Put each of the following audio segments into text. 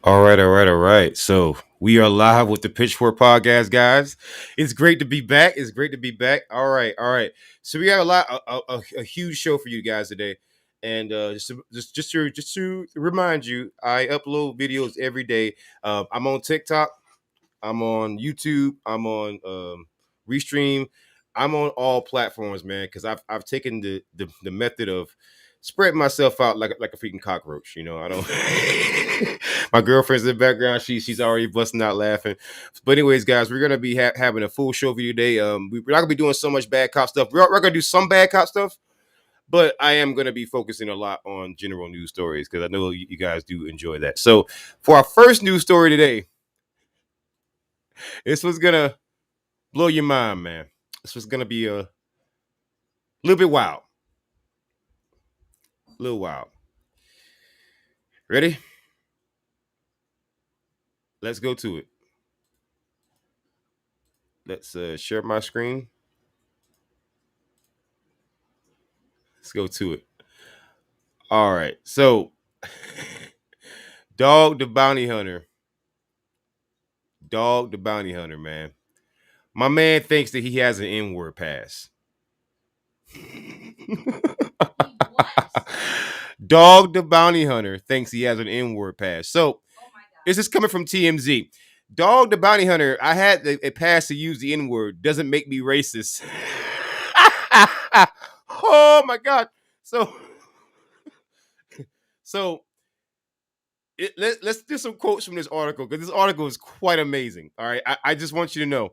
All right. So we are live with the Pitchfork Podcast, guys. It's great to be back. It's great to be back. All right. So we have a huge show for you guys today, and just to remind you, I upload videos every day. I'm on TikTok. I'm on YouTube. I'm on Restream. I'm on all platforms, man, because I've taken the method of spreading myself out like a freaking cockroach. I don't. My girlfriend's in the background. She's already busting out laughing. But anyways, guys, we're gonna be having a full show for you today. We're not gonna be doing so much bad cop stuff. We're gonna do some bad cop stuff, but I am gonna be focusing a lot on general news stories because I know you guys do enjoy that. So for our first news story today, this was gonna blow your mind, man. This was gonna be a little bit wild. A little wild. Ready? Let's go to it. Let's share my screen. Let's go to it. All right. So, Dog the Bounty Hunter. Dog the Bounty Hunter, man. My man thinks that he has an N-word pass. Dog the Bounty Hunter thinks he has an N-word pass. So, this is coming from TMZ. Dog the Bounty Hunter, I had a pass to use the N-word. Doesn't make me racist. Oh my God. So, so let's do some quotes from this article because this article is quite amazing. All right. I just want you to know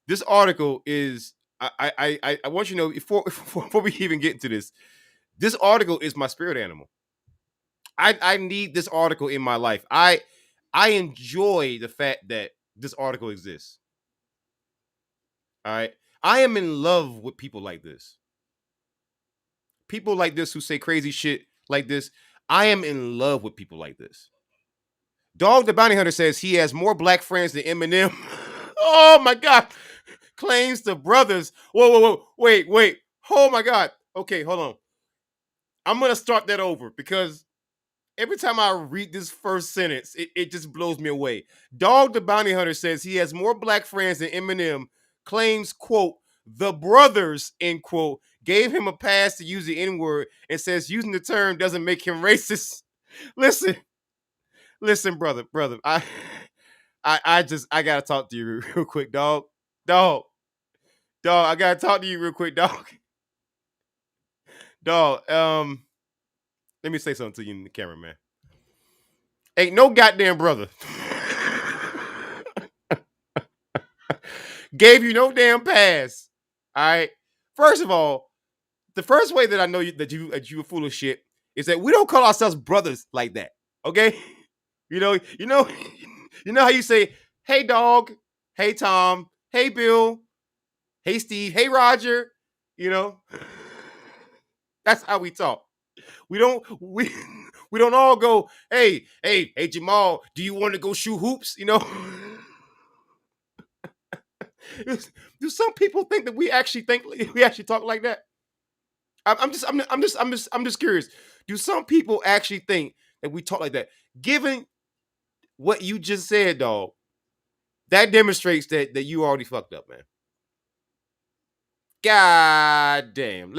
this article is I want you to know before we even get into this article is my spirit animal. I need this article in my life. I enjoy the fact that this article exists. All right. I am in love with people like this. People like this who say crazy shit like this. I am in love with people like this. Dog the Bounty Hunter says he has more black friends than Eminem. Oh my God. Claims the brothers. Whoa. Wait. Oh my God. Okay, hold on. I'm going to start that over because every time I read this first sentence, it just blows me away. Dog the Bounty Hunter says he has more black friends than Eminem, claims, quote, the brothers, end quote, gave him a pass to use the N-word and says using the term doesn't make him racist. Listen, brother. I gotta talk to you real quick, dog. Dog. I gotta talk to you real quick, dog. Dog, let me say something to you in the camera, man. Ain't no goddamn brother. Gave you no damn pass. All right. First of all, the first way that I know that you are full of shit is that we don't call ourselves brothers like that. Okay. You know how you say, hey dog, hey Tom, hey Bill, hey Steve, hey Roger. You know, that's how we talk. We don't we we don't all go, hey Jamal, do you want to go shoot hoops? Do some people think that we actually talk like that? I'm just curious. Do some people actually think that we talk like that? Given what you just said, dog, that demonstrates that you already fucked up, man. God damn.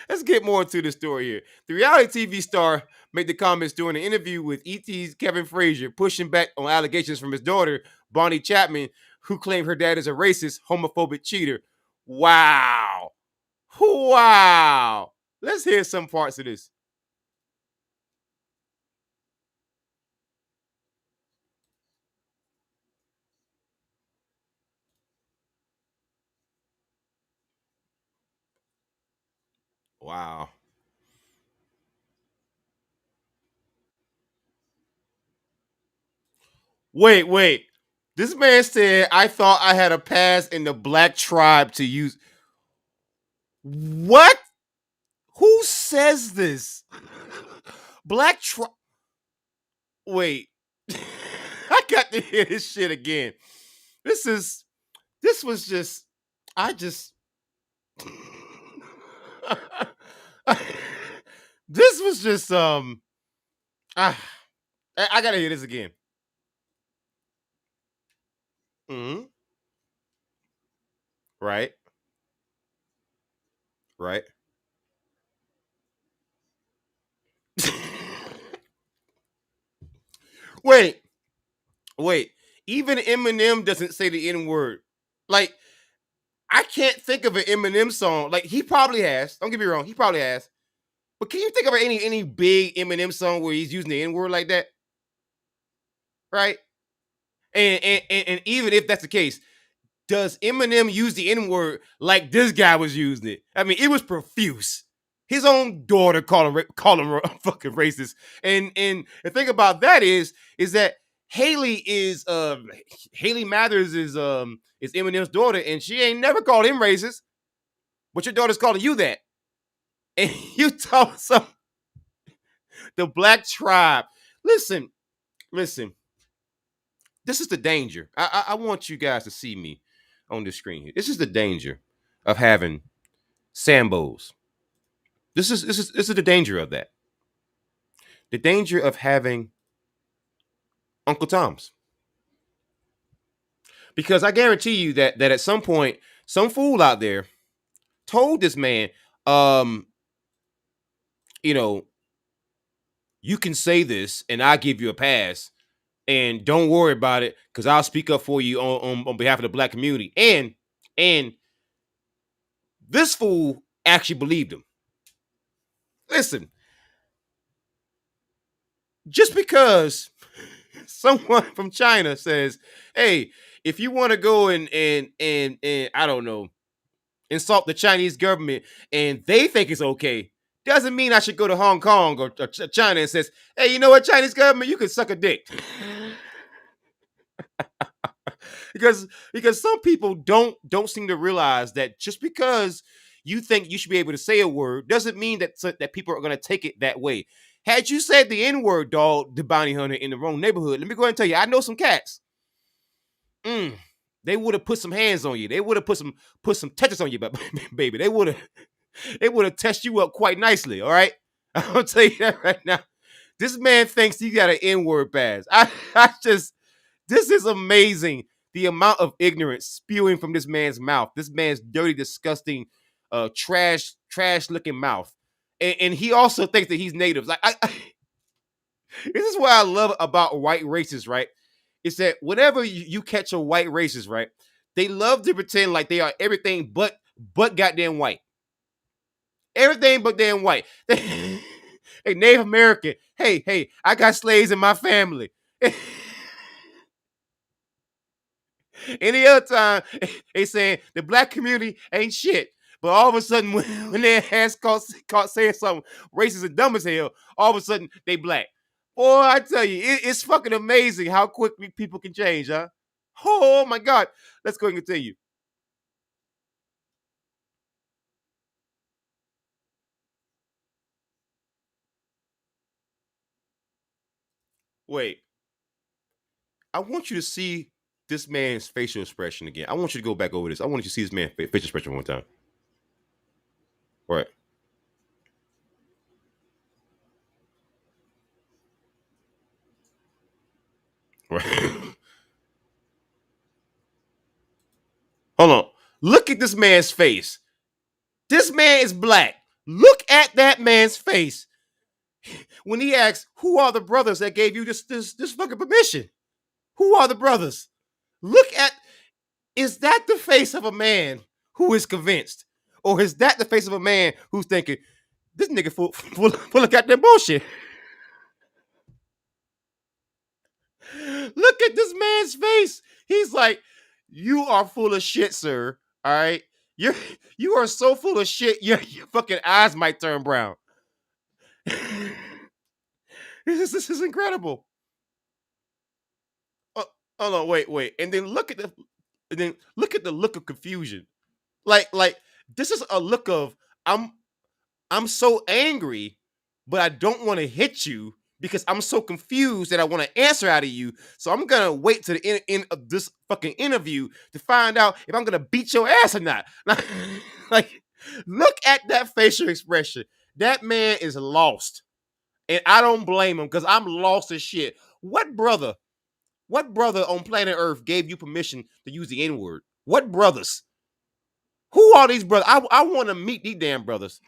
Let's get more into the story here. The reality TV star made the comments during an interview with ET's Kevin Frazier, pushing back on allegations from his daughter, Bonnie Chapman, who claimed her dad is a racist, homophobic cheater. Wow. Wow. Let's hear some parts of this. Wow. Wait. This man said, I thought I had a pass in the black tribe to use. What? Who says this? Black tribe. Wait. I got to hear this shit again. This was just, I just, this was just, ah, I gotta hear this again. Hmm. Right. Right. Wait. Wait. Even Eminem doesn't say the N word. Like, I can't think of an Eminem song. Like, he probably has. Don't get me wrong. He probably has. But can you think of any big Eminem song where he's using the N word like that? Right. And even if that's the case, does Eminem use the N word like this guy was using it? I mean, it was profuse. His own daughter called him fucking racist. And the thing about that is that Haley Mathers is Eminem's daughter, and she ain't never called him racist. But your daughter's calling you that, and you tell some the black tribe. Listen, listen. This is the danger. I want you guys to see me on the screen here. This is the danger of having Sambos. This is the danger of that. The danger of having Uncle Toms. Because I guarantee you that at some point, some fool out there told this man, um, you know, you can say this and I give you a pass, and don't worry about it because I'll speak up for you on behalf of the black community. And this fool actually believed him. Listen, just because someone from China says, "Hey, if you want to go and I don't know, insult the Chinese government and they think it's okay," doesn't mean I should go to Hong Kong or China and says, "Hey, you know what, Chinese government, you can suck a dick." because some people don't seem to realize that just because you think you should be able to say a word doesn't mean that people are going to take it that way. Had you said the N word, dog, the bounty hunter in the wrong neighborhood, let me go ahead and tell you, I know some cats. They would have put some hands on you. They would have put some touches on you, baby. They would have touched you up quite nicely. All right, I'll tell you that right now. This man thinks he got an N word pass. I just this is amazing. The amount of ignorance spewing from this man's mouth. This man's dirty, disgusting, trash looking mouth. And he also thinks that he's native. Like this is what I love about white racists, right? It's that whenever you catch a white racist, right, they love to pretend like they are everything but goddamn white. Everything but damn white. Hey, Native American. Hey, I got slaves in my family. Any other time, they saying the black community ain't shit. But all of a sudden, when their ass caught saying something racist and dumb as hell, all of a sudden they black. Boy, I tell you, it's fucking amazing how quickly people can change, huh? Oh my God. Let's go and continue. Wait, I want you to see this man's facial expression again. I want you to go back over this. I want you to see this man's facial expression one time. Right. Right. Hold on. Look at this man's face. This man is black. Look at that man's face when he asks, "Who are the brothers that gave you this fucking permission? Who are the brothers?" Look at is that the face of a man who is convinced, or is that the face of a man who's thinking this nigga full of goddamn bullshit? Look at this man's face. He's like, "You are full of shit, sir. All right, you you are so full of shit. Your fucking eyes might turn brown." This is incredible. Oh, hold on, wait, and then look at the look of confusion. Like this is a look of I'm I'm so angry, but I don't want to hit you because I'm so confused that I want to answer out of you. So I'm gonna wait to the end of this fucking interview to find out if I'm gonna beat your ass or not. Like, look at that facial expression. That man is lost. And I don't blame him because I'm lost as shit. What brother on planet Earth gave you permission to use the N-word? What brothers? Who are these brothers? I want to meet these damn brothers.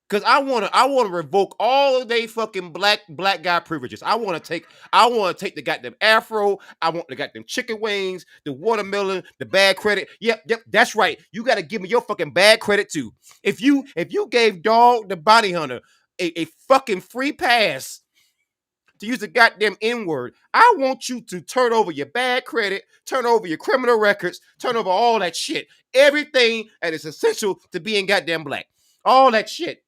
Cause I wanna revoke all of they fucking black guy privileges. I wanna take the goddamn afro. I want the goddamn chicken wings, the watermelon, the bad credit. Yep, that's right. You gotta give me your fucking bad credit too. If you gave Dog the Bounty Hunter a fucking free pass to use the goddamn N-word, I want you to turn over your bad credit, turn over your criminal records, turn over all that shit. Everything that is essential to being goddamn black. All that shit.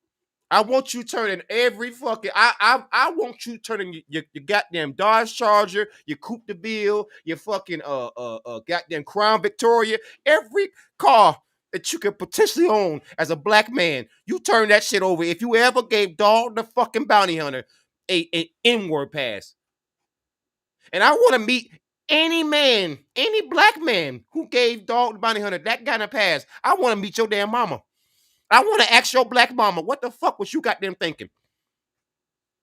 I want you turning every fucking. I want you turning your goddamn Dodge Charger, your Coupe de Ville, your fucking goddamn Crown Victoria, every car that you could potentially own as a black man. You turn that shit over. If you ever gave Dog the fucking Bounty Hunter a N-word pass, and I want to meet any man, any black man who gave Dog the Bounty Hunter that kind of pass. I want to meet your damn mama. I want to ask your black mama, what the fuck was you got them thinking?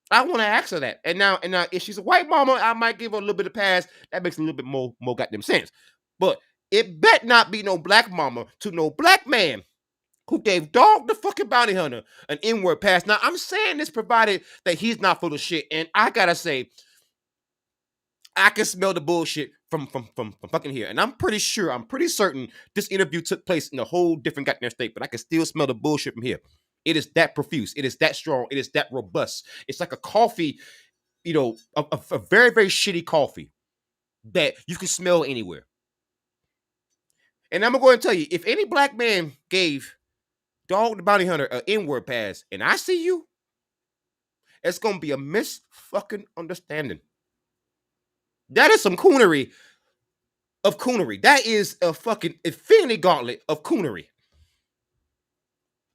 I want to ask her that. And now, if she's a white mama, I might give her a little bit of pass. That makes a little bit more goddamn sense. But it bet not be no black mama to no black man who gave Dog the fucking Bounty Hunter an N-word pass. Now, I'm saying this provided that he's not full of shit. And I gotta say, I can smell the bullshit from fucking here. And I'm pretty certain this interview took place in a whole different goddamn state, but I can still smell the bullshit from here. It is that profuse. It is that strong. It is that robust. It's like a coffee, a very, very shitty coffee that you can smell anywhere. And I'm going to tell you, if any black man gave Dog the Bounty Hunter an N-word pass and I see you, it's going to be a mis-fucking understanding. That is some coonery of coonery. That is a fucking infinity gauntlet of coonery.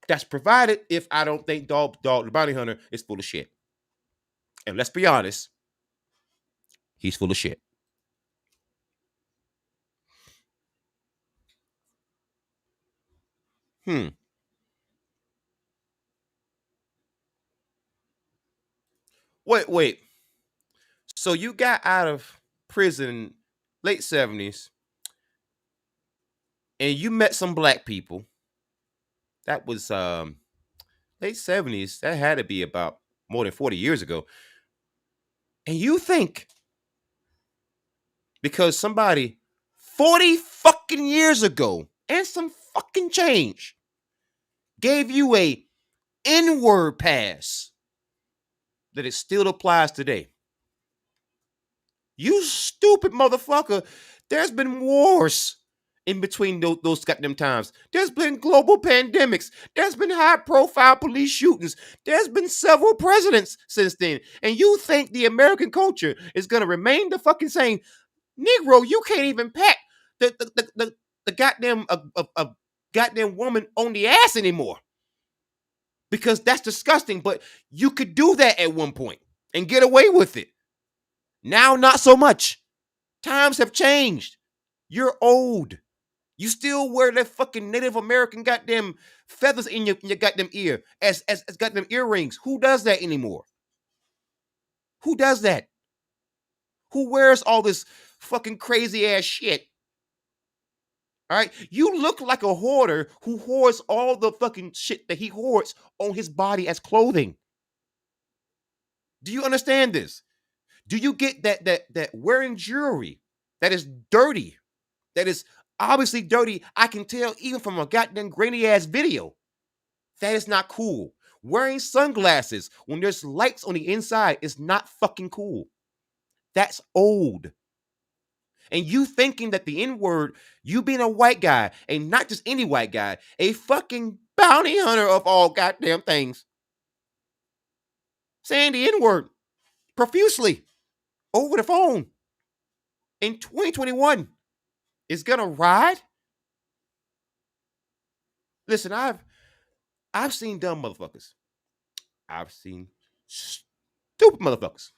That's provided if I don't think Dog the Bounty Hunter is full of shit. And let's be honest, he's full of shit. Wait. So you got out of prison late 70s and you met some black people. That was late 70s. That had to be about more than 40 years ago. And you think because somebody 40 fucking years ago and some fucking change gave you a N-word pass that it still applies today. You stupid motherfucker. There's been wars in between those goddamn times. There's been global pandemics. There's been high-profile police shootings. There's been several presidents since then. And you think the American culture is going to remain the fucking same? Negro, you can't even pat the goddamn a goddamn woman on the ass anymore. Because that's disgusting. But you could do that at one point and get away with it. Now, not so much. Times have changed. You're old. You still wear that fucking Native American goddamn feathers in your goddamn ear as goddamn earrings. Who does that anymore? Who does that? Who wears all this fucking crazy ass shit? All right? You look like a hoarder who hoards all the fucking shit that he hoards on his body as clothing. Do you understand this? Do you get that wearing jewelry that is dirty, that is obviously dirty? I can tell even from a goddamn grainy ass video. That is not cool. Wearing sunglasses when there's lights on the inside is not fucking cool. That's old. And you thinking that the N-word, you being a white guy, and not just any white guy, a fucking bounty hunter of all goddamn things, saying the N-word profusely over the phone in 2021 is gonna ride? Listen, I've seen dumb motherfuckers. I've seen stupid motherfuckers.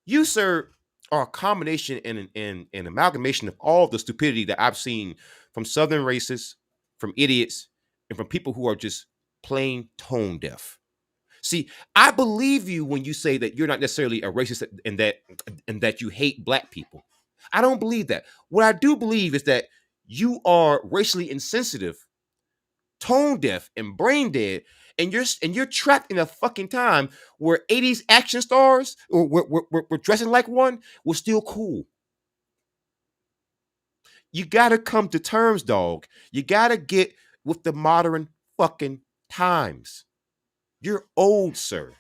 You, sir, are a combination and an amalgamation of all the stupidity that I've seen from Southern racists, from idiots, and from people who are just plain tone deaf. See, I believe you when you say that you're not necessarily a racist and that you hate black people. I don't believe that. What I do believe is that you are racially insensitive, tone deaf, and brain dead, and you're trapped in a fucking time where 80s action stars or were dressing like one was still cool. You gotta come to terms, dog. You gotta get with the modern fucking times. You're old, sir.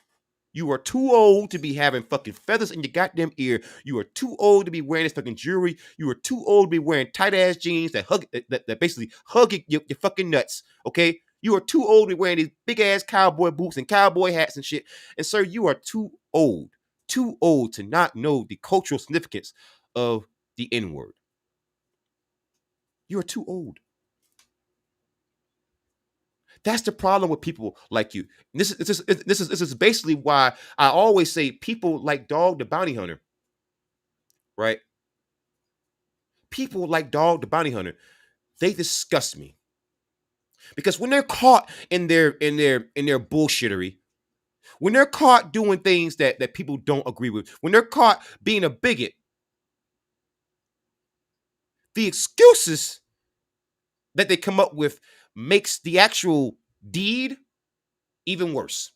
You are too old to be having fucking feathers in your goddamn ear. You are too old to be wearing this fucking jewelry. You are too old to be wearing tight ass jeans that basically hug your fucking nuts. Okay, you are too old to be wearing these big ass cowboy boots and cowboy hats and shit. And sir, you are too old to not know the cultural significance of the N word. You are too old. That's the problem with people like you. This is basically why I always say people like Dog the Bounty Hunter, right? People like Dog the Bounty Hunter, they disgust me because when they're caught in their bullshittery, when they're caught doing things that people don't agree with, when they're caught being a bigot, the excuses that they come up with makes the actual deed even worse.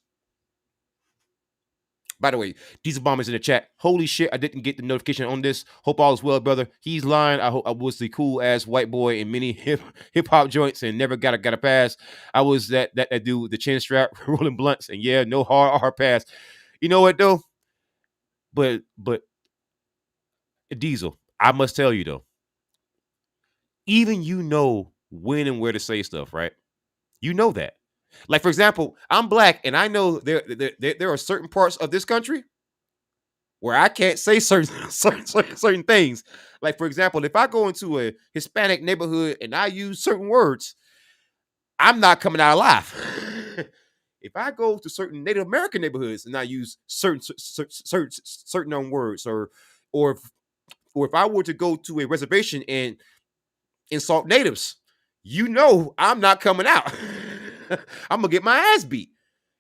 By the way, Diesel Bomb is in the chat. Holy shit, I didn't get the notification on this. Hope all is well, brother. He's lying. I hope I was the cool ass white boy in many hip hop joints and never got a pass. I was that dude with the chin strap rolling blunts and yeah, no hard pass. You know what though? But Diesel, I must tell you though, even you know when and where to say stuff, right? You know that. Like for example, I'm black and I know there are certain parts of this country where I can't say certain things. Like for example, if I go into a Hispanic neighborhood and I use certain words, I'm not coming out alive. If I go to certain Native American neighborhoods and I use certain known words, or or if I were to go to a reservation and insult natives, you know I'm not coming out. I'm gonna get my ass beat,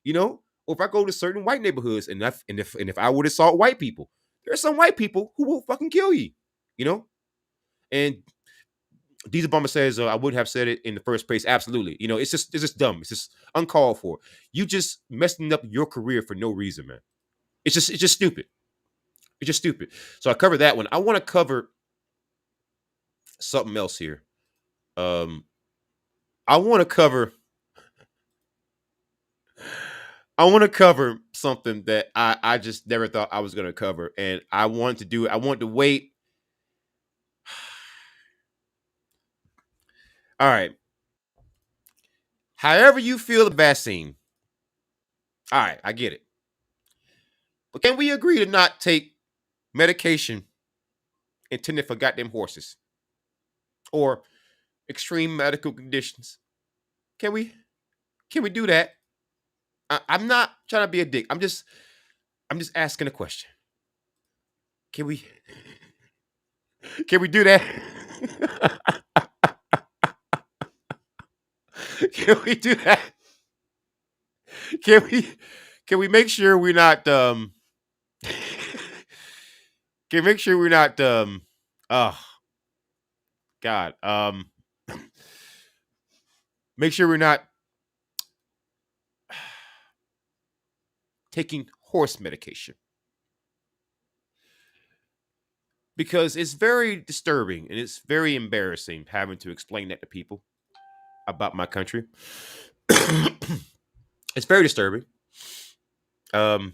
you know. Or if I go to certain white neighborhoods and if I would assault white people, there's some white people who will fucking kill you, you know. And Diesel Bomber says I would have said it in the first place. Absolutely, you know, it's just dumb. It's just uncalled for. You just messing up your career for no reason, man. It's just stupid. It's just stupid. So I covered that one. I want to cover something else here. Um, I want to cover I want to cover something that I just never thought I was going to cover, and I wanted to do it. I wanted to wait. All right. However you feel the vaccine. All right, I get it. But can we agree to not take medication intended for goddamn horses or extreme medical conditions? Can we? Can we do that? I'm not trying to be a dick. I'm just asking a question. Can we? Can we do that? Can we do that? Can we? Can we make sure we're not? Can we make sure we're not? Oh God. Make sure we're not taking horse medication because it's very disturbing and it's very embarrassing having to explain that to people about my country. It's very disturbing. Um,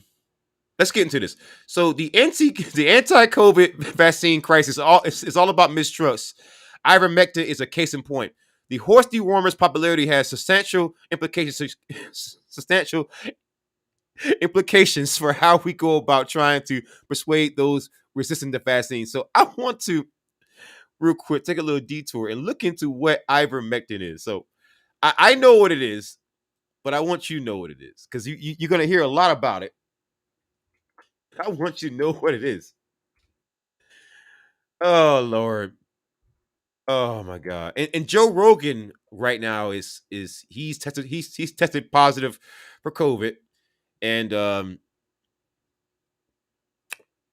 let's get into this. So the anti-COVID vaccine crisis is all about mistrust. Ivermectin is a case in point. The horse dewormer's popularity has substantial implications for how we go about trying to persuade those resistant to vaccine. So I want to real quick take a little detour and look into what ivermectin is. So I know what it is, but I want you to know what it is because you're going to hear a lot about it. I want you to know what it is. Oh Lord. Oh my God. And Joe Rogan right now is he's tested positive for COVID. and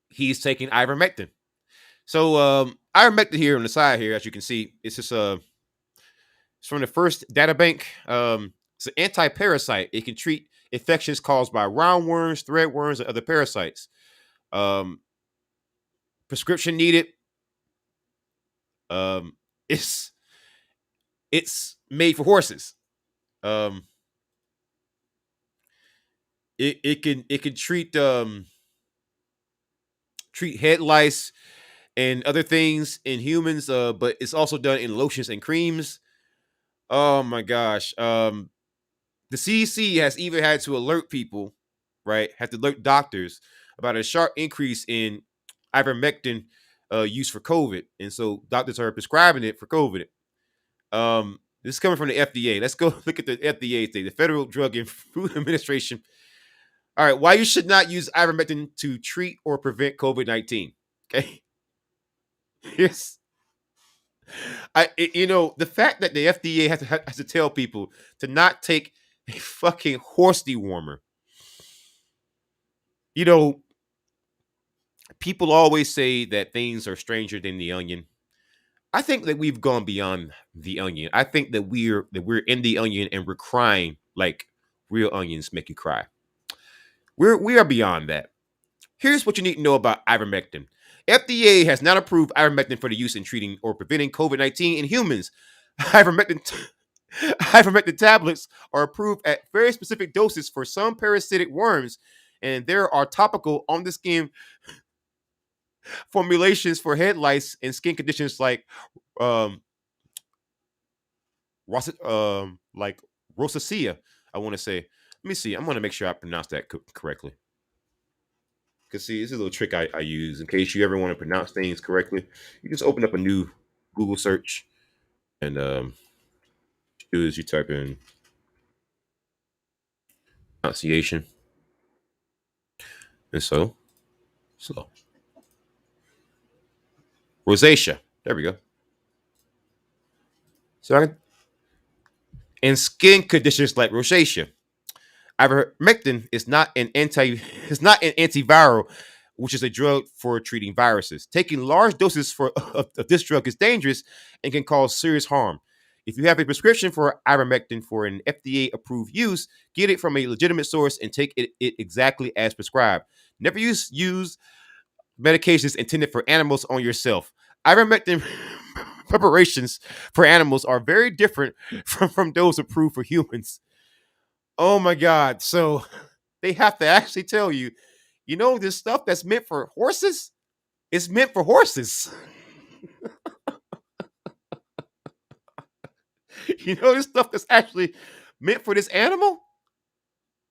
he's taking ivermectin. So ivermectin here on the side here, as you can see, it's just it's from the first data bank. It's an anti-parasite. It can treat infections caused by roundworms, threadworms, and other parasites. Um, prescription needed. Um, it's it's made for horses. Um, it can treat head lice and other things in humans. But it's also done in lotions and creams. Oh my gosh. The CDC has even had to alert people, right? Have to alert doctors about a sharp increase in ivermectin use for COVID, and so doctors are prescribing it for COVID. This is coming from the FDA. Let's go look at the FDA thing, the Federal Drug and Food Administration. All right, why you should not use ivermectin to treat or prevent COVID-19? Okay, yes, the fact that the FDA has to tell people to not take a fucking horse dewormer. You know, people always say that things are stranger than the onion. I think that we've gone beyond the onion. I think that we're in the onion and we're crying like real onions make you cry. We are beyond that. Here's what you need to know about ivermectin. FDA has not approved ivermectin for the use in treating or preventing COVID-19 in humans. Ivermectin ivermectin tablets are approved at very specific doses for some parasitic worms, and there are topical on the skin formulations for head lice and skin conditions um, like rosacea. I want to say. Let me see. I'm going to make sure I pronounce that correctly. Because see, this is a little trick I use in case you ever want to pronounce things correctly. You just open up a new Google search and do is you type in pronunciation, and so rosacea. There we go. So and skin conditions like rosacea. Ivermectin is not an antiviral, which is a drug for treating viruses. Taking large doses of this drug is dangerous and can cause serious harm. If you have a prescription for ivermectin for an FDA approved use, get it from a legitimate source and take it exactly as prescribed. Never use medications intended for animals on yourself. Ivermectin preparations for animals are very different from those approved for humans. Oh my God. So they have to actually tell you, this stuff that's meant for horses, it's meant for horses. This stuff that's actually meant for this animal,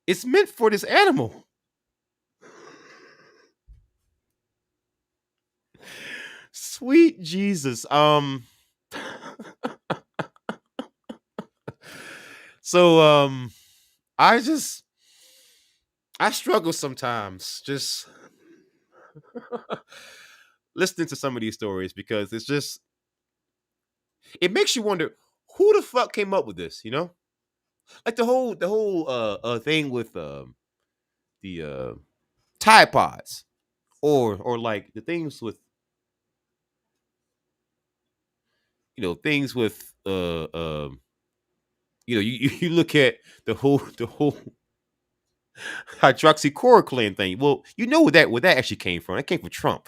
it's meant for this animal. Sweet Jesus. So I just I struggle sometimes just listening to some of these stories because it makes you wonder who the fuck came up with this, Like the whole thing with the Tide Pods or like the things with things with you look at the whole hydroxychloroquine thing. Well, where that actually came from. It came from Trump.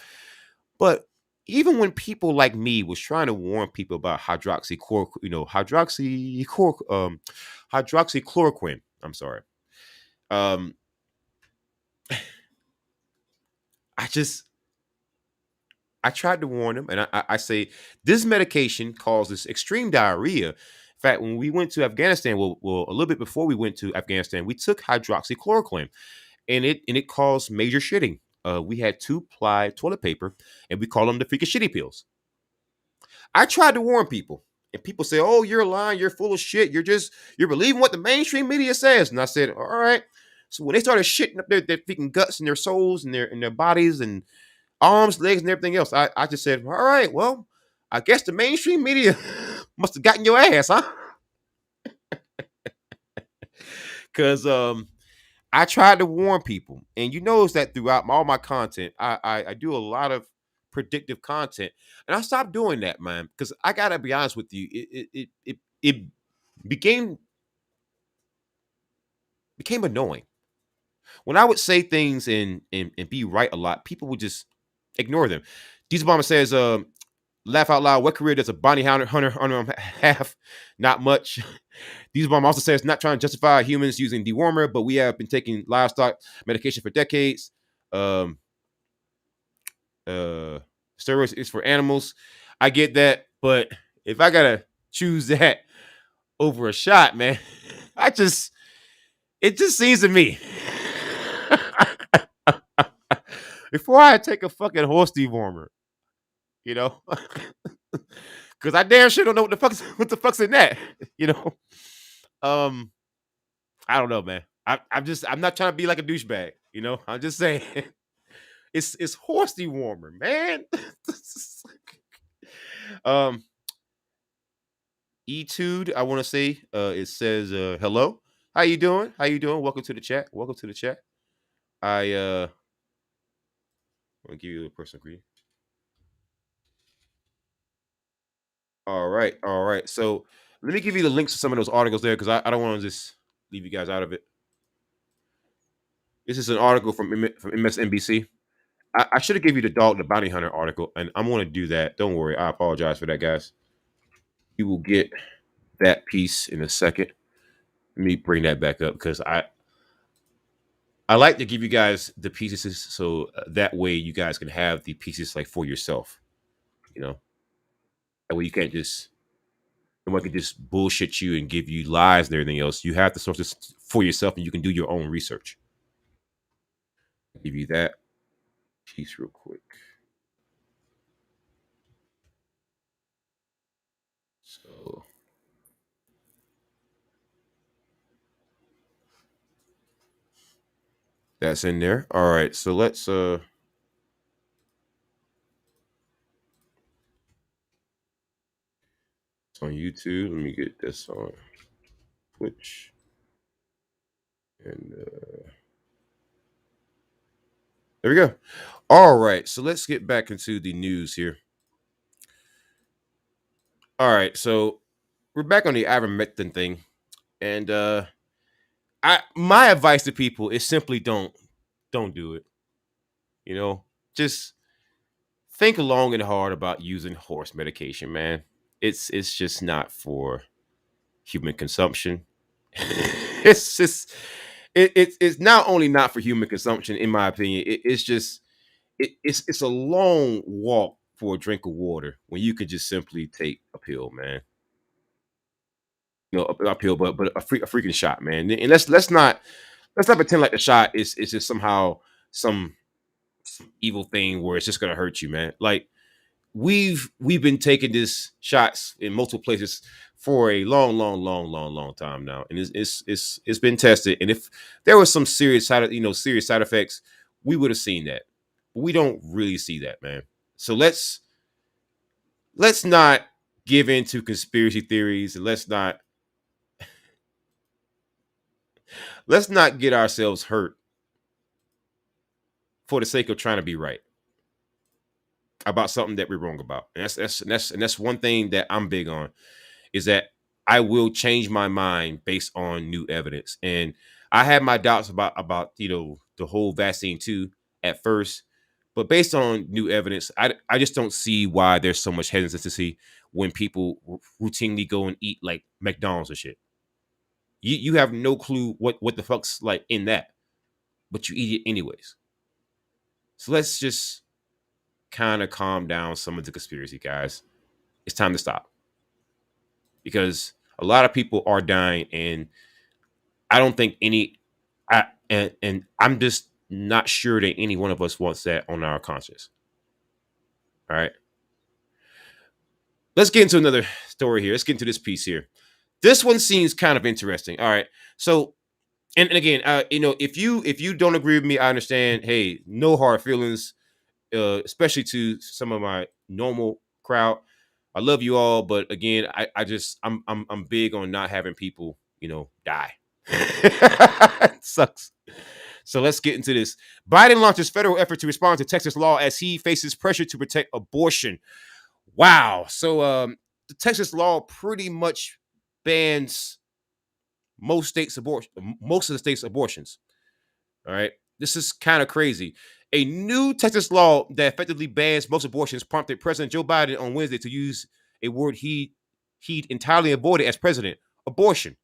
But even when people like me was trying to warn people about hydroxychloroquine, I'm sorry. Um, I just I tried to warn them, and I say this medication causes extreme diarrhea. In fact, when we went to Afghanistan, well, a little bit before we went to Afghanistan, we took hydroxychloroquine, and it caused major shitting. We had 2-ply toilet paper, and we call them the freaking shitty pills. I tried to warn people, and people say, "Oh, you're lying. You're full of shit. You're believing what the mainstream media says." And I said, "All right." So when they started shitting up their freaking guts and their souls and their bodies and arms, legs, and everything else, I just said, "All right, well, I guess the mainstream media must have gotten your ass, huh?" Because I tried to warn people, and you notice that throughout all my content, I do a lot of predictive content, and I stopped doing that, man, because I gotta be honest with you, it became annoying when I would say things and be right a lot. People would just ignore them. Diesel Bomber says, laugh out loud. What career does a bounty hunter have? Not much. Diesel Bomb also says, not trying to justify humans using dewormer, but we have been taking livestock medication for decades. Um, Steroids is for animals. I get that, but if I gotta choose that over a shot, man, it just seems to me. Before I take a fucking horse dewormer, you know, because I damn sure don't know what the fuck's in that, you know. Um, I don't know, man. I'm not trying to be like a douchebag, you know. I'm just saying, it's horse dewormer, man. um, Etude, I want to say, it says, hello, how you doing? How you doing? Welcome to the chat. Welcome to the chat. I want to give you a personal greeting. All right, all right. So let me give you the links to some of those articles there because I don't want to just leave you guys out of it. This is an article from MSNBC. I should have given you the Dog the Bounty Hunter article, and I'm going to do that. Don't worry. I apologize for that, guys. You will get that piece in a second. Let me bring that back up because I like to give you guys the pieces so that way you guys can have the pieces like for yourself. You know, that way you can't just someone can just bullshit you and give you lies and everything else. You have the sources for yourself, and you can do your own research. I'll give you that piece real quick. So that's in there. All right. So let's it's on YouTube. Let me get this on Twitch. And there we go. All right. So let's get back into the news here. All right. So we're back on the ivermectin thing. And my advice to people is simply don't do it. You know, just think long and hard about using horse medication, man. It's just not for human consumption. it's just it's not only not for human consumption, in my opinion. It's just it's a long walk for a drink of water when you could just simply take a pill, man. You know, a pill, but a freaking shot, man. And let's not pretend like the shot is just somehow some evil thing where it's just gonna hurt you, man. Like we've been taking this shots in multiple places for a long time now, and it's been tested. And if there was some serious side effects, we would have seen that, but we don't really see that, man. So let's not give in to conspiracy theories, and let's not get ourselves hurt for the sake of trying to be right about something that we're wrong about. And that's one thing that I'm big on is that I will change my mind based on new evidence. And I had my doubts about the whole vaccine too at first, but based on new evidence, I just don't see why there's so much hesitancy when people routinely go and eat like McDonald's or shit. You have no clue what the fuck's like in that, but you eat it anyways. So let's just kind of calm down some of the conspiracy guys. It's time to stop because a lot of people are dying, and I don't think and I'm just not sure that any one of us wants that on our conscience. All right, let's get into another story here. Let's get into this piece here. This one seems kind of interesting. All right, so and again, if you don't agree with me, I understand. Hey, no hard feelings, especially to some of my normal crowd. I love you all, but again, I'm big on not having people, die. It sucks. So let's get into this. Biden launches federal effort to respond to Texas law as he faces pressure to protect abortion. Wow. So the Texas law pretty much bans most of the states' abortions. All right. This is kind of crazy. A new Texas law that effectively bans most abortions prompted President Joe Biden on Wednesday to use a word he'd entirely avoided as president: abortion.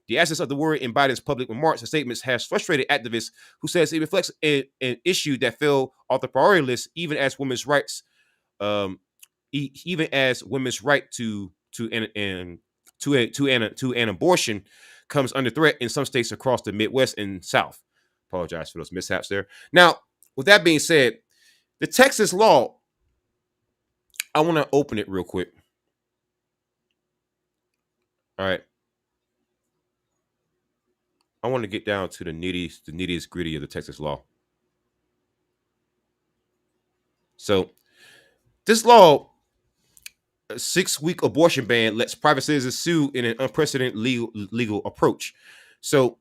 The absence of the word in Biden's public remarks and statements has frustrated activists who says it reflects an issue that fell off the priority list, even as women's rights, even as women's right to an abortion comes under threat in some states across the Midwest and South. Apologize for those mishaps there. Now, with that being said, the Texas law, I want to open it real quick. All right. I want to get down to the nittiest gritty of the Texas law. So, this law, a 6-week abortion ban, lets private citizens sue in an unprecedented legal approach. So,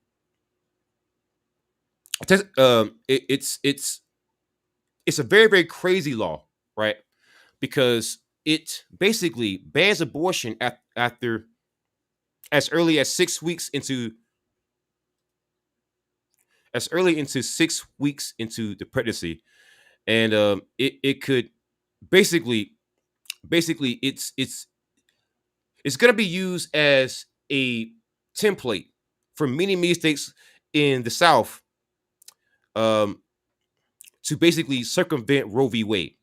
it's a very, very crazy law, right? Because it basically bans abortion after as early as 6 weeks into 6 weeks into the pregnancy, and it could basically it's going to be used as a template for many states in the South to basically circumvent Roe v. Wade.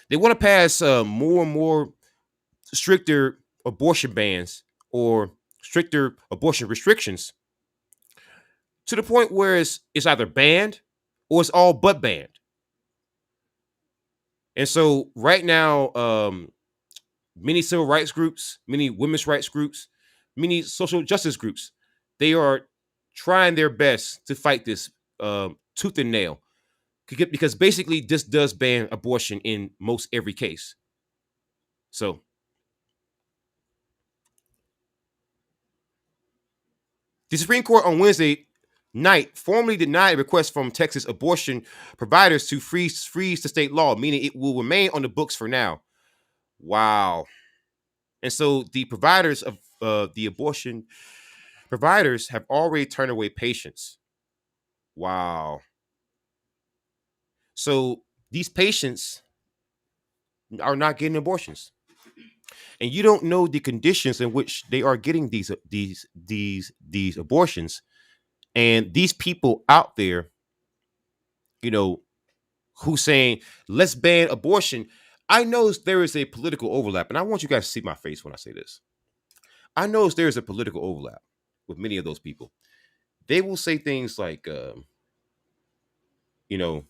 They want to pass more and more stricter abortion bans or stricter abortion restrictions to the point where it's either banned or it's all but banned. And so right now, many civil rights groups, many women's rights groups, many social justice groups, they are trying their best to fight this tooth and nail, because basically this does ban abortion in most every case. So the Supreme Court on Wednesday night formally denied a request from Texas abortion providers to freeze the state law, meaning it will remain on the books for now. Wow. And so the providers of the abortion providers have already turned away patients. Wow. So these patients are not getting abortions, and you don't know the conditions in which they are getting these abortions. And these people out there, you know, who saying let's ban abortion. I know there is a political overlap, and I want you guys to see my face when I say this. I know there is a political overlap with many of those people. They will say things like, you know,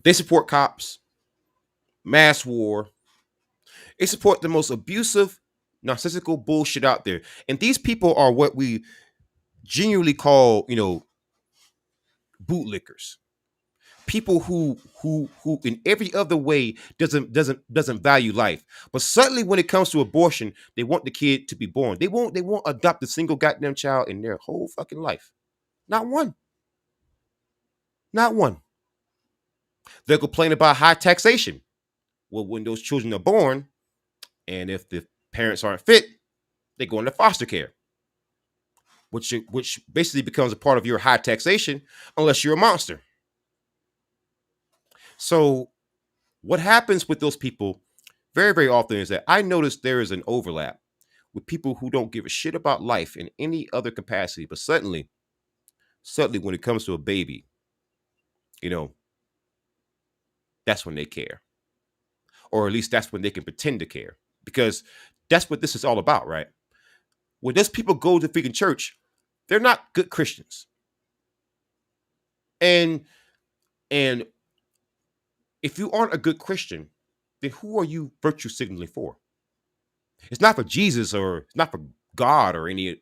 they support cops, mass war. They support the most abusive, narcissical bullshit out there. And these people are what we genuinely call, bootlickers. People who in every other way doesn't value life. But suddenly when it comes to abortion, they want the kid to be born. They won't adopt a single goddamn child in their whole fucking life. Not one. Not one. They'll complain about high taxation. Well, when those children are born, and if the parents aren't fit, they go into foster care, which basically becomes a part of your high taxation unless you're a monster. So what happens with those people very, very often is that I notice there is an overlap with people who don't give a shit about life in any other capacity, but suddenly when it comes to a baby, that's when they care. Or at least that's when they can pretend to care. Because that's what this is all about, right? When those people go to freaking church, they're not good Christians. And if you aren't a good Christian, then who are you virtue signaling for? It's not for Jesus, or it's not for God, or any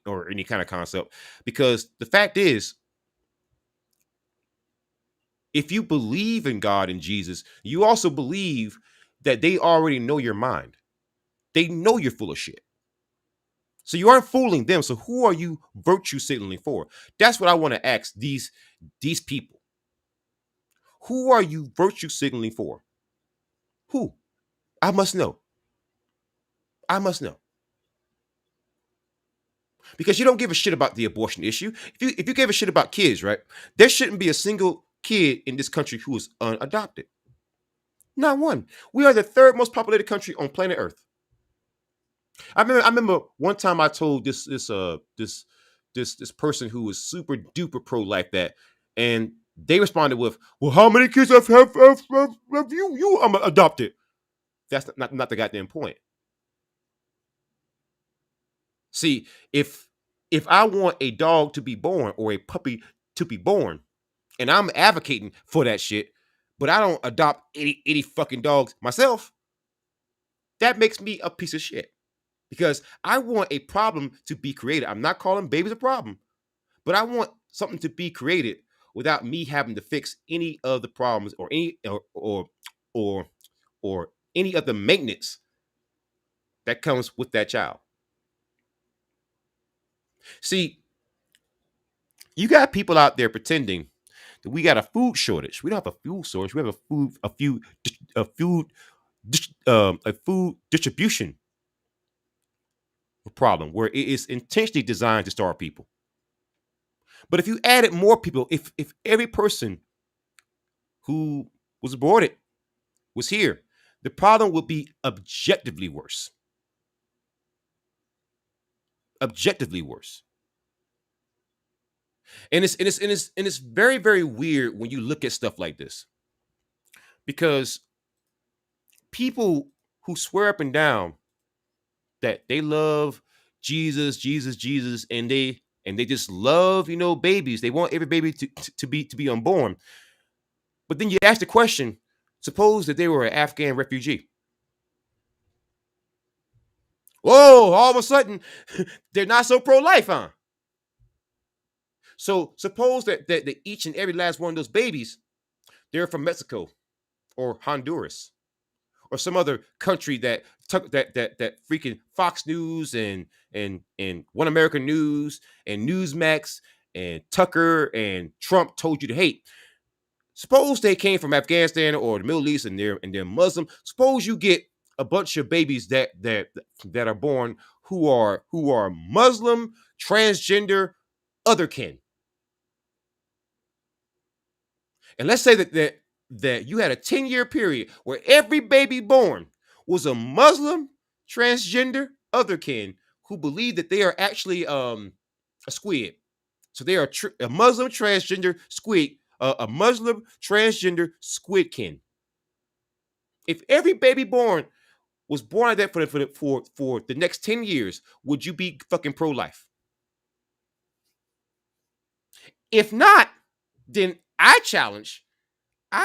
kind of concept. Because the fact is, if you believe in God and Jesus, you also believe that they already know your mind. They know you're full of shit. So you aren't fooling them. So who are you virtue signaling for? That's what I want to ask these people. Who are you virtue signaling for? Who? I must know. I must know. Because you don't give a shit about the abortion issue. If you gave a shit about kids, right? There shouldn't be a single kid in this country who is unadopted. Not one. We are the third most populated country on planet Earth. I remember one time I told this person who was super duper pro life that, and they responded with, "Well, how many kids have you adopted?" That's not the goddamn point. See, if I want a dog to be born or a puppy to be born, and I'm advocating for that shit, but I don't adopt any fucking dogs myself, that makes me a piece of shit. Because I want a problem to be created. I'm not calling babies a problem, but I want something to be created without me having to fix any of the problems or or or any of the maintenance that comes with that child. See, you got people out there pretending that we got a food shortage. We don't have a food shortage. We have a food distribution problem where it is intentionally designed to starve people. But if you added more people, if every person who was aborted was here, the problem would be objectively worse. Objectively worse. And it's very, very weird when you look at stuff like this. Because people who swear up and down that they love Jesus, Jesus, Jesus, and they just love, babies. They want every baby to be unborn. But then you ask the question, suppose that they were an Afghan refugee. Whoa, all of a sudden, they're not so pro-life, huh? So suppose that each and every last one of those babies, they're from Mexico or Honduras or some other country that freaking Fox News and One American News and Newsmax and Tucker and Trump told you to hate. Suppose they came from Afghanistan or the Middle East and they're Muslim. Suppose you get a bunch of babies that are born who are Muslim, transgender, otherkin. And let's say that you had a 10-year period where every baby born was a Muslim, transgender, otherkin who believe that they are actually a squid. So they are a Muslim transgender squid, a Muslim transgender squidkin. If every baby born was born like that for the next 10 years, would you be fucking pro-life? If not, then I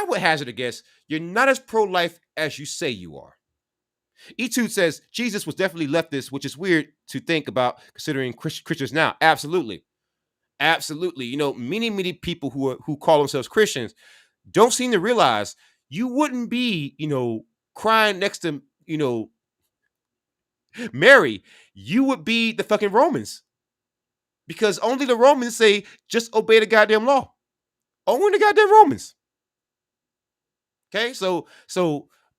would hazard a guess, you're not as pro-life as you say you are. Etude says Jesus was definitely leftist, which is weird to think about considering Christians now. Absolutely. Absolutely. Many people who call themselves Christians don't seem to realize you wouldn't be, crying next to, Mary. You would be the fucking Romans. Because only the Romans say just obey the goddamn law. Only the goddamn Romans. Okay, so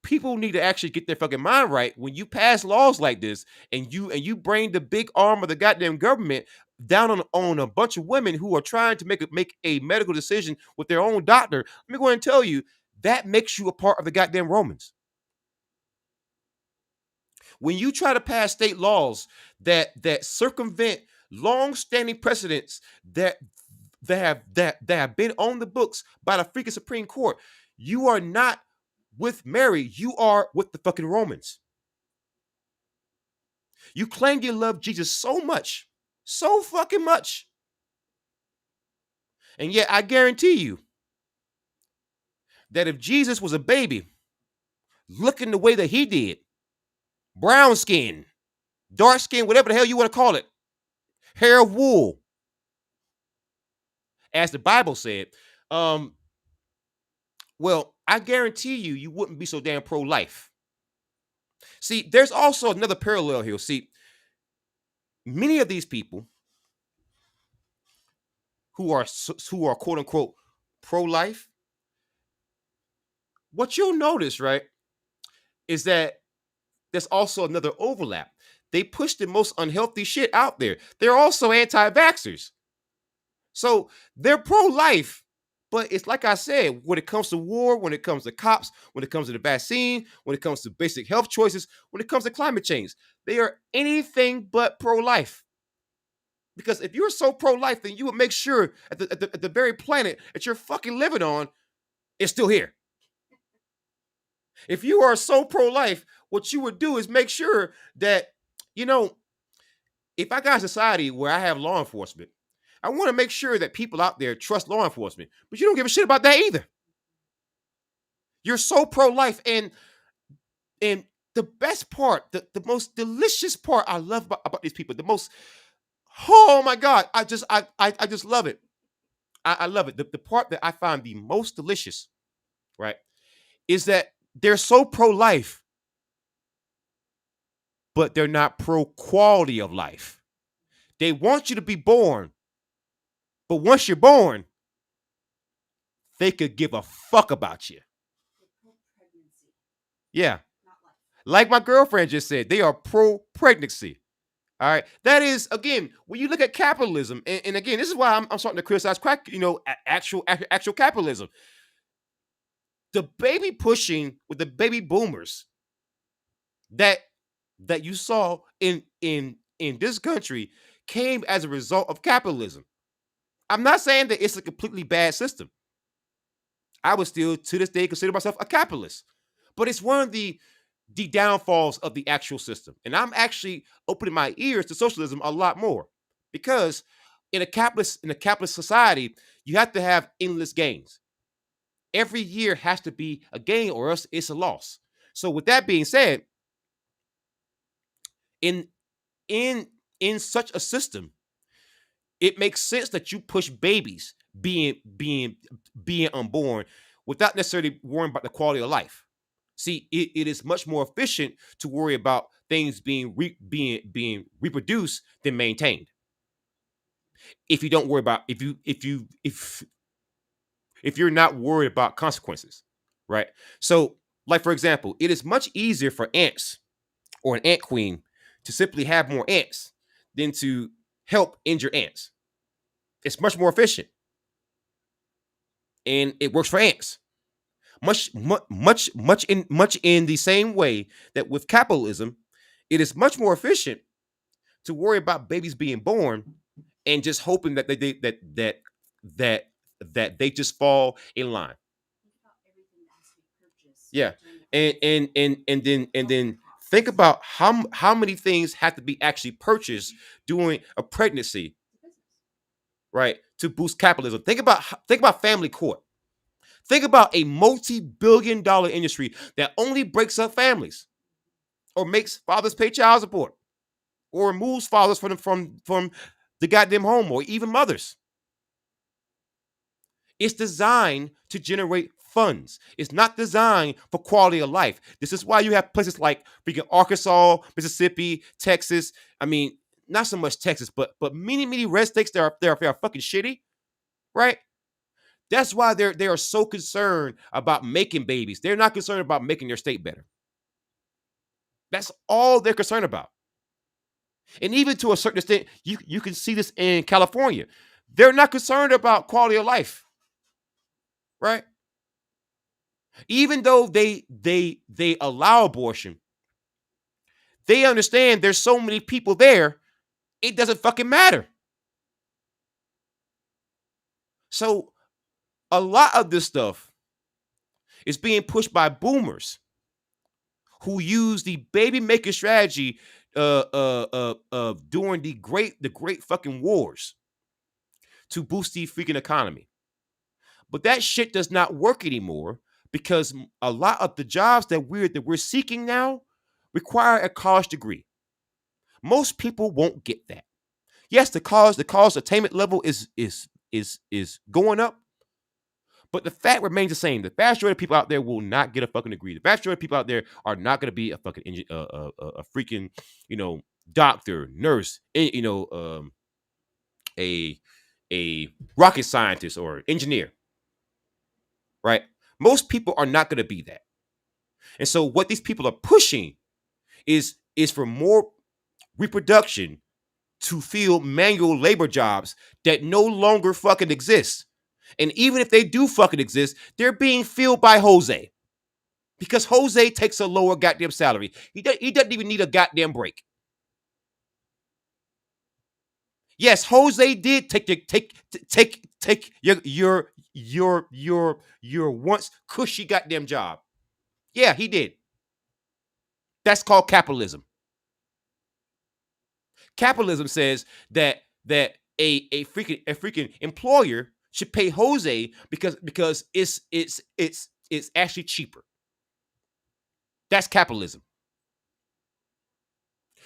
people need to actually get their fucking mind right when you pass laws like this and you bring the big arm of the goddamn government down on a bunch of women who are trying to make a medical decision with their own doctor. Let me go ahead and tell you that makes you a part of the goddamn Romans. When you try to pass state laws that circumvent long-standing precedents that have been on the books by the freaking Supreme Court, you are not with Mary, you are with the fucking Romans. You claim you love Jesus so much, so fucking much. And yet I guarantee you that if Jesus was a baby, looking the way that he did, brown skin, dark skin, whatever the hell you want to call it, hair of wool, as the Bible said, well, I guarantee you wouldn't be so damn pro-life. See, there's also another parallel here. See, many of these people who are quote unquote pro-life, what you'll notice, right, is that there's also another overlap. They push the most unhealthy shit out there. They're also anti-vaxxers. So they're pro-life, but it's like I said, when it comes to war, when it comes to cops, when it comes to the vaccine, when it comes to basic health choices, when it comes to climate change, they are anything but pro-life. Because if you're so pro-life, then you would make sure at the very planet that you're fucking living on is still here. If you are so pro-life, what you would do is make sure that, you know, if I got a society where I have law enforcement, I want to make sure that people out there trust law enforcement. But you don't give a shit about that either. You're so pro-life. And the best part, the most delicious part I love about these people, the most, oh my God, I just love it. I love it. The part that I find the most delicious, right, is that they're so pro-life, but they're not pro-quality of life. They want you to be born, but once you're born, they could give a fuck about you. Yeah. Like my girlfriend just said, they are pro-pregnancy. All right. That is, again, when you look at capitalism, and again, this is why I'm starting to criticize actual capitalism. The baby pushing with the baby boomers that you saw in this country came as a result of capitalism. I'm not saying that it's a completely bad system. I would still, to this day, consider myself a capitalist. But it's one of the downfalls of the actual system. And I'm actually opening my ears to socialism a lot more. Because in a capitalist society, you have to have endless gains. Every year has to be a gain or else it's a loss. So with that being said, in in in such a system, it makes sense that you push babies being unborn without necessarily worrying about the quality of life. See, it is much more efficient to worry about things being reproduced than maintained. If you don't worry about if you're not worried about consequences, right? So, like for example, it is much easier for ants or an ant queen to simply have more ants than to help injure ants. It's much more efficient, and it works for ants. Much in the same way that with capitalism, it is much more efficient to worry about babies being born and just hoping that that they just fall in line. Yeah, and then think about how many things have to be actually purchased during a pregnancy, right, to boost capitalism. Think about family court. Think about a multi-billion-dollar industry that only breaks up families, or makes fathers pay child support, or removes fathers from the goddamn home, or even mothers. It's designed to generate funds. It's not designed for quality of life. This is why you have places like freaking Arkansas, Mississippi, Texas. I mean, not so much Texas, but many red states that are fucking shitty, right? That's why they are so concerned about making babies. They're not concerned about making their state better. That's all they're concerned about. And even to a certain extent, you can see this in California. They're not concerned about quality of life, right? Even though they allow abortion, they understand there's so many people there, it doesn't fucking matter. So a lot of this stuff is being pushed by boomers who use the baby making strategy during the great fucking wars to boost the freaking economy. But that shit does not work anymore because a lot of the jobs that we're seeking now require a college degree. Most people won't get that. Yes, the college attainment level is going up, But the fact remains the same. The vast majority of people out there will not get a fucking degree. The vast majority of people out there are not going to be a fucking a freaking, doctor, nurse, a rocket scientist or engineer, right? Most people are not going to be that. And so what these people are pushing is for more reproduction to fill manual labor jobs that no longer fucking exist. And even if they do fucking exist, they're being filled by Jose. Because Jose takes a lower goddamn salary. He doesn't even need a goddamn break. Yes, Jose did take your once cushy goddamn job. Yeah, he did. That's called capitalism. Capitalism says that a freaking employer should pay Jose because it's actually cheaper. That's capitalism.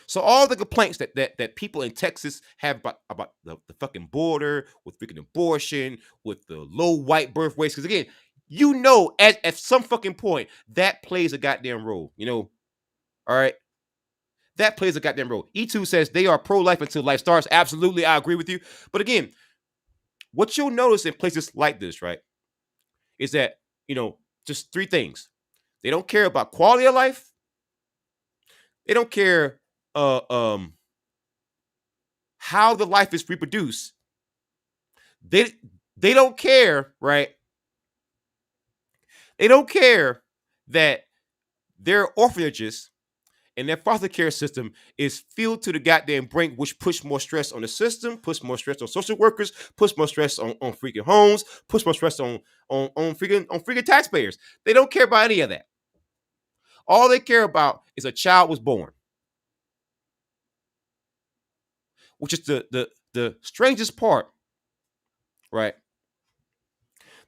So all the complaints that people in Texas have about the fucking border, with freaking abortion, with the low white birth rates, because again, at some fucking point that plays a goddamn role. All right. That plays a goddamn role. E2 says they are pro-life until life starts. Absolutely, I agree with you. But again, what you'll notice in places like this, right, is that, just three things. They don't care about quality of life. They don't care how the life is reproduced. They don't care, right? They don't care that their orphanages and their foster care system is filled to the goddamn brink, which push more stress on the system, push more stress on social workers, push more stress on freaking homes, push more stress on freaking taxpayers. They don't care about any of that. All they care about is a child was born, which is the strangest part, right?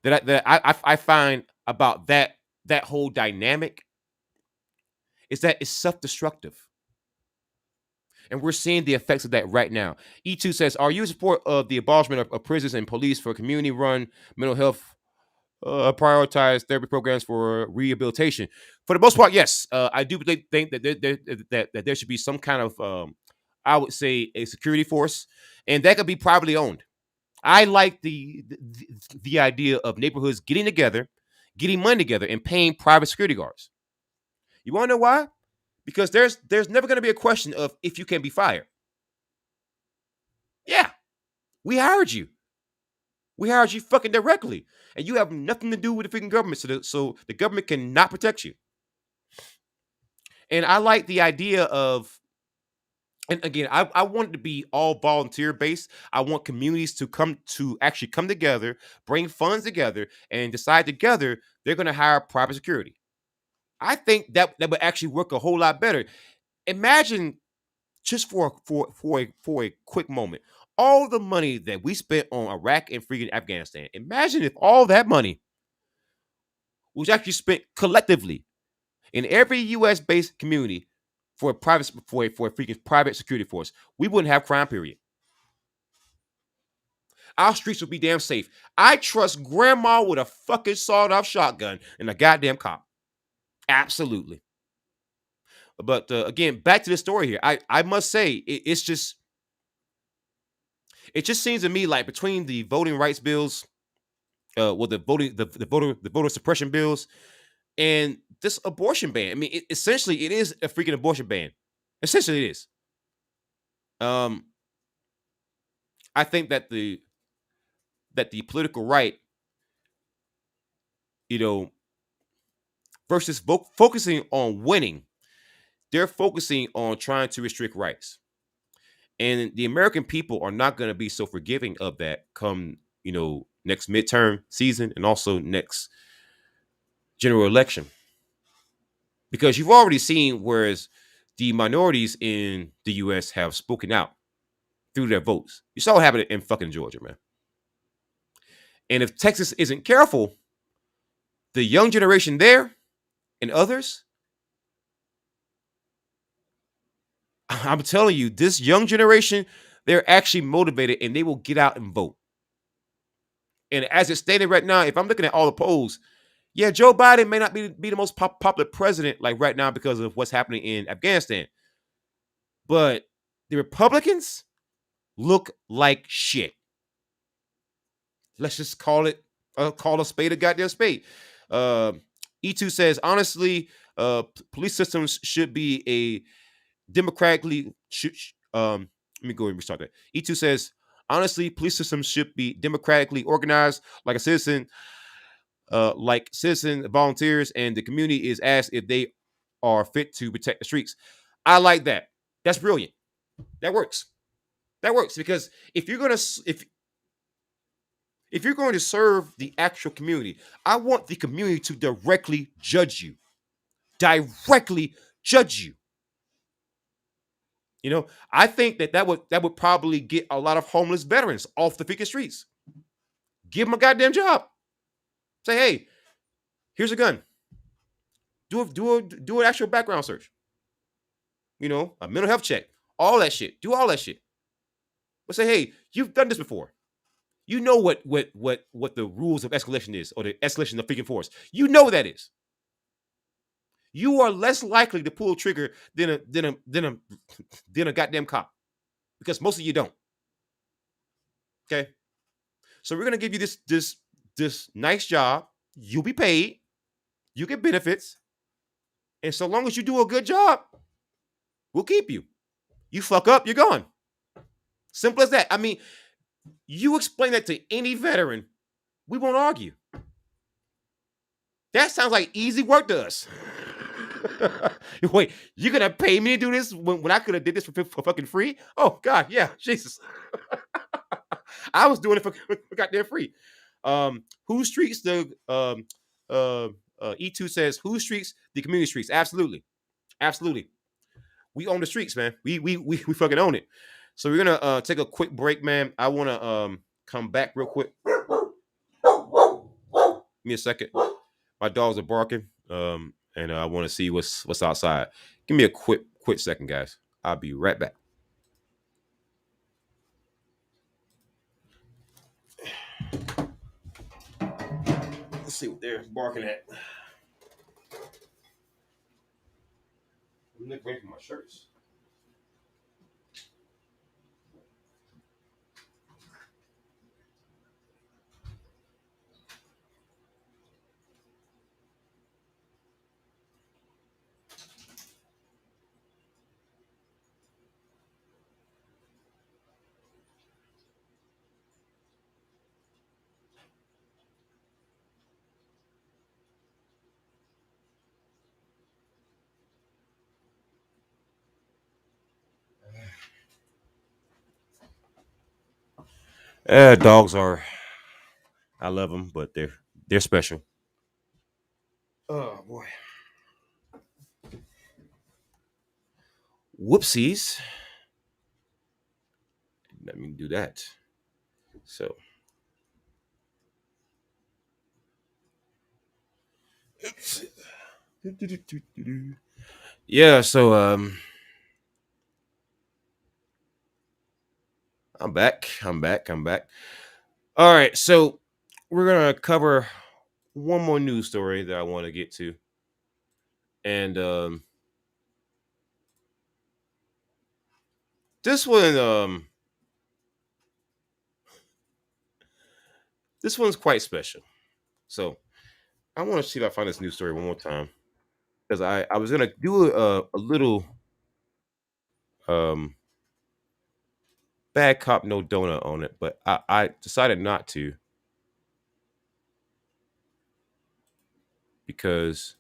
That I find about that whole dynamic is that it's self-destructive. And we're seeing the effects of that right now. E2 says, are you in support of the abolishment of prisons and police for community-run mental health, prioritize therapy programs for rehabilitation? For the most part, yes. I do think that there should be some kind of, I would say, a security force, and that could be privately owned. I like the idea of neighborhoods getting together, getting money together, and paying private security guards. You want to know why? Because there's never going to be a question of if you can be fired. Yeah, we hired you. We hired you fucking directly, and you have nothing to do with the freaking government, so the government cannot protect you. And I like the idea of, and again, I want it to be all volunteer based. I want communities to actually come together, bring funds together, and decide together they're going to hire private security. I think that would actually work a whole lot better. Imagine, just for a quick moment, all the money that we spent on Iraq and freaking Afghanistan. Imagine if all that money was actually spent collectively in every U.S. based community for a freaking private security force. We wouldn't have crime, period. Our streets would be damn safe. I trust grandma with a fucking sawed-off shotgun and a goddamn cop. Absolutely. But again, back to the story here. I must say, it just seems to me like between the voting rights bills, the voter suppression bills, and this abortion ban. I mean, essentially, it is a freaking abortion ban. Essentially, it is. I think that the political right, versus focusing on winning, they're focusing on trying to restrict rights. And the American people are not going to be so forgiving of that come, next midterm season and also next general election. Because you've already seen, whereas the minorities in the U.S. have spoken out through their votes. You saw what happened in fucking Georgia, man. And if Texas isn't careful, the young generation there and others, I'm telling you, this young generation, they're actually motivated and they will get out and vote. And as it's stated right now, if I'm looking at all the polls, yeah, Joe Biden may not be the most popular president like right now because of what's happening in Afghanistan. But the Republicans look like shit. Let's just call a spade a goddamn spade. Uh, E2 says, honestly, police systems should be a democratically, let me go and restart that. E2 says, honestly, police systems should be democratically organized like citizen volunteers, and the community is asked if they are fit to protect the streets. I like that. That's brilliant. That works. That works because if you're going to serve the actual community, I want the community to directly judge you. Directly judge you. You know, I think that would probably get a lot of homeless veterans off the freaking streets. Give them a goddamn job. Say, hey, here's a gun. Do an actual background search. You know, a mental health check. All that shit. Do all that shit. But say, hey, you've done this before. You know what the rules of escalation is, or the escalation of freaking force. You know what that is. You are less likely to pull a trigger than a goddamn cop, because most of you don't. Okay, so we're gonna give you this nice job. You'll be paid. You get benefits, and so long as you do a good job, we'll keep you. You fuck up, you're gone. Simple as that. I mean, you explain that to any veteran, we won't argue. That sounds like easy work to us. Wait, you're gonna pay me to do this when I could have did this for fucking free? Oh God, yeah, Jesus. I was doing it for goddamn free. Who streets the E2 says who streets the community streets? Absolutely, absolutely. We own the streets, man. We fucking own it. So we're gonna take a quick break, man. I wanna come back real quick. Give me a second. My dogs are barking. And I want to see what's outside. Give me a quick second, guys. I'll be right back. Let's see what they're barking at. I'm looking away from my shirts. Dogs are. I love them, but they're special. Oh boy. Whoopsies. Let me do that. So. Yeah. So I'm back. I'm back. All right. So we're gonna cover one more news story that I want to get to, and this one this one's quite special. So I want to see if I find this news story one more time, because I was gonna do a little um bad cop no donut on it, but I decided not to, because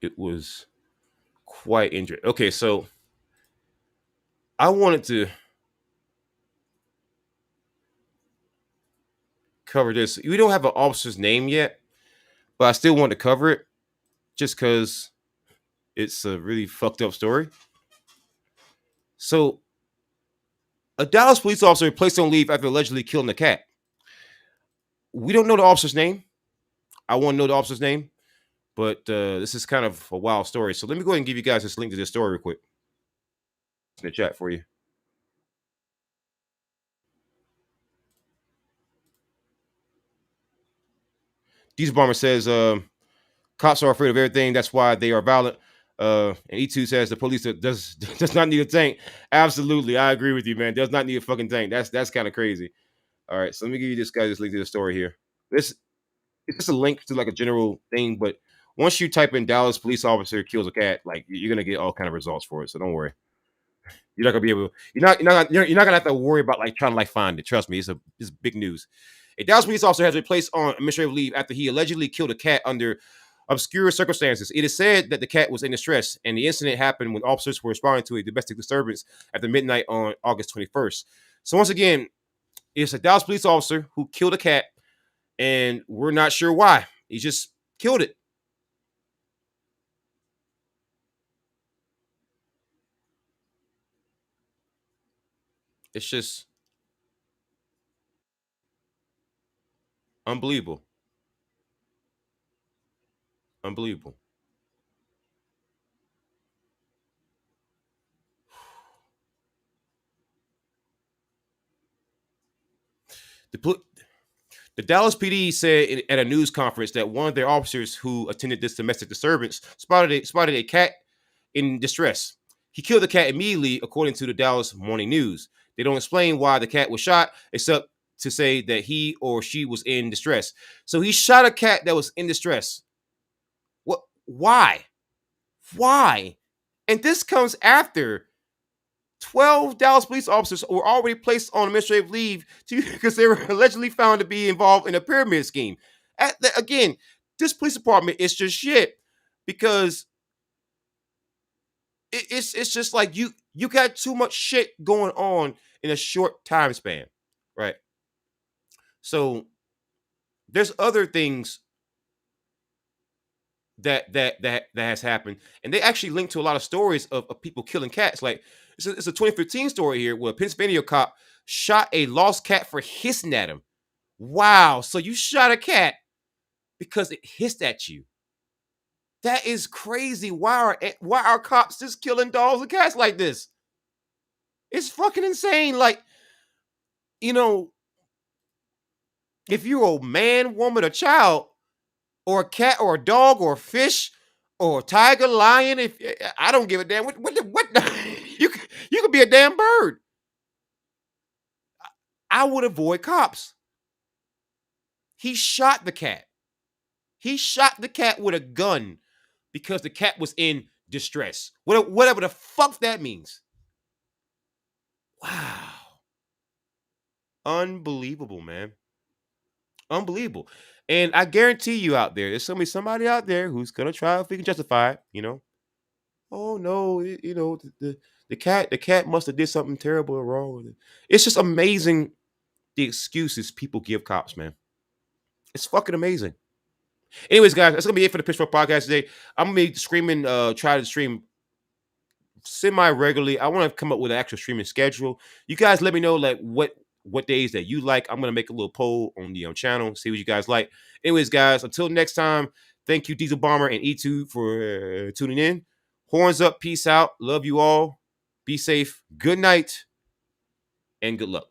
it was quite interesting. Okay, so I wanted to cover this. We don't have an officer's name yet, but I still want to cover it just because it's a really fucked up story. So, a Dallas police officer placed on leave after allegedly killing a cat. We don't know the officer's name. I want to know the officer's name, But this is kind of a wild story. So let me go ahead and give you guys this link to this story real quick in the chat for you. Diesel Bomber says, cops are afraid of everything. That's why they are violent. And E2 says the police does not need a tank. Absolutely, I agree with you, man. Does not need a fucking tank. That's kind of crazy. All right, so let me give you this guy this link to the story here. This it's just a link to like a general thing, but once you type in Dallas police officer kills a cat, like you're gonna get all kind of results for it. So don't worry. You're not gonna be able. You're not gonna have to worry about like trying to like find it. Trust me, it's big news. A Dallas police officer has been placed on administrative leave after he allegedly killed a cat under obscure circumstances. It is said that the cat was in distress, and the incident happened when officers were responding to a domestic disturbance after midnight on August 21st. So once again, it's a Dallas police officer who killed a cat, and we're not sure why. He just killed it. It's just unbelievable. Unbelievable. The, the Dallas PD said at a news conference that one of their officers who attended this domestic disturbance spotted a cat in distress. He killed the cat immediately, according to the Dallas Morning News. They don't explain why the cat was shot, except to say that he or she was in distress. So he shot a cat that was in distress. What? Why? Why? And this comes after 12 Dallas police officers were already placed on administrative leave because they were allegedly found to be involved in a pyramid scheme. Again, this police department is just shit because it's just like you got too much shit going on in a short time span, right? So there's other things that has happened, and they actually link to a lot of stories of people killing cats. Like it's a 2015 story here where a Pennsylvania cop shot a lost cat for hissing at him. Wow, so you shot a cat because it hissed at you. That is crazy. Why are cops just killing dogs and cats like this? It's fucking insane. Like, you know, if you're a man, woman, or child, or a cat, or a dog, or a fish, or a tiger, lion, if I don't give a damn. What you could be a damn bird. I would avoid cops. He shot the cat. He shot the cat with a gun because the cat was in distress. Whatever the fuck that means. Wow. Unbelievable, man. Unbelievable. And I guarantee you out there's gonna be somebody out there who's gonna try if we can justify it, Oh no, the cat must have did something terrible or wrong. It's just amazing the excuses people give cops, man. It's fucking amazing. Anyways, guys, that's gonna be it for the Pitchfork Podcast today. I'm gonna be streaming, try to stream semi-regularly. I want to come up with an actual streaming schedule. You guys let me know like what days that you like. I'm gonna make a little poll on the channel, see what you guys like. Anyways, guys, until next time, thank you, Diesel Bomber and E2 for tuning in. Horns up, peace out, love you all. Be safe. Good night and good luck.